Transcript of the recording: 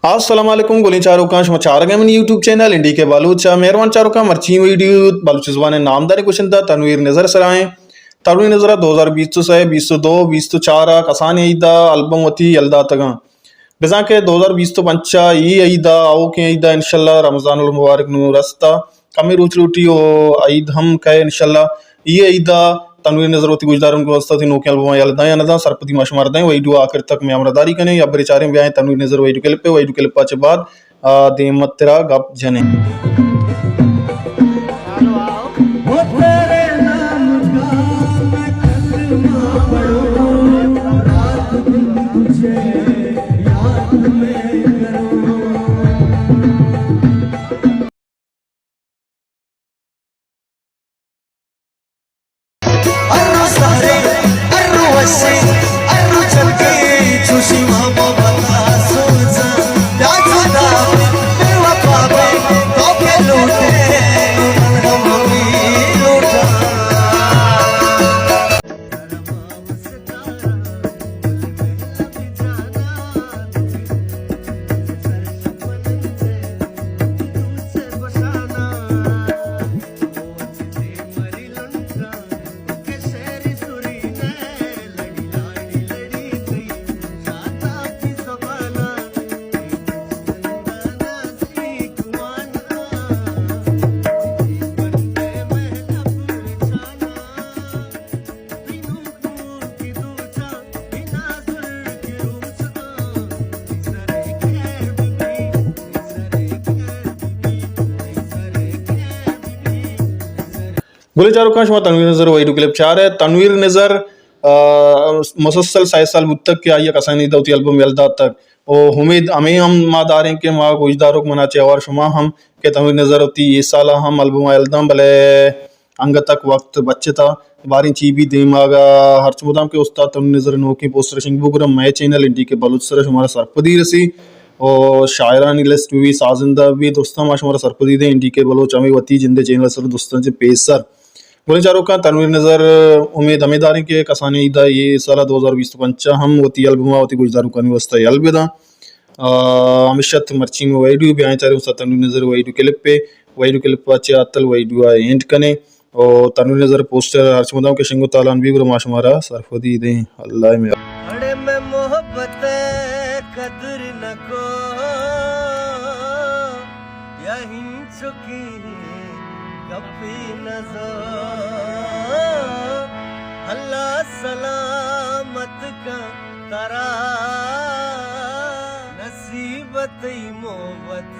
अस्सलाम वालेकुम गोली चारों का समाचार गए मन यूट्यूब चैनल इंडी के बालूचा मेहरबान चारों का मर्ची वीडियो बालूच ज़बान नामदारी क्वेश्चन था तनवीर नज़र सराएं तनवीर नज़र 2020 तो से 2002 20 तो 4 कसान ईदा एल्बम वती यल्दा तगा बेजा के 2020 तो पंचा ई ईदा आओ के ईदा इंशाल्लाह रमजानुल मुबारक नु रस्ता कमी रुच रूटी ओ ईद हम कहे इंशाल्लाह ई ईदा तनवीर नजर होती गुजदारन को वस्ता थी नोकियल बुआ यल दाया नदा सरपति माशमार दाएं वही दुआ आखिर तक मैं अमरदारी कने या बरे चारे ब्याह तनवीर नजर वही डू क्लिप पाचे बाद दे मत तेरा गप जने बोले चारों का शुमा तनवीर नजर वही क्लिप चार है तनवीर नजर मुसलसल 6 साल तक के आइया कसानी दाउती एल्बम यल्दा तक ओ उम्मीद हमें हम मादारें के माँ गुजदारों को मनाचे और शुमा हम के तनवीर नजर होती ये साल हम एल्बम यल्दम भले अंग तक वक्त बच्चे था बारी ची भी दिमागा हर चमुदाम के उस्ताद तनवीर नजर नोकी पोस्टर सिंह बुगरम मैं चैनल इंडी के बलुचसर हमारा सरपदी रसी और शायरानी लिस्ट भी साजिंदा भी दोस्तों माश हमारा सरपदी दे इंडी के बलोच अमी वती जिंदे चैनल सर दोस्तों से पेश सर बोले चारों का तनवीर नज़र उम्मीद हमेदारी के कसानी ईदा ये साल 2020 पंचा हम वती एल्बमा वती गुजदारू का वस्ता अलविदा अमिशत मर्ची में वही भी आए चारे उस तनवीर नज़र वही क्लिप पाचे आतल वही एंड कने और तनवीर नज़र पोस्टर हर्षमुदाओं के शिंगो तालान भी गुरु माश हमारा सरफदी दे अल्लाह में अरे मैं मोहब्बत कदर न को या हिंचुकी कभी नजर अल्लाह सलामत का तरा नसीबत मोहब्बत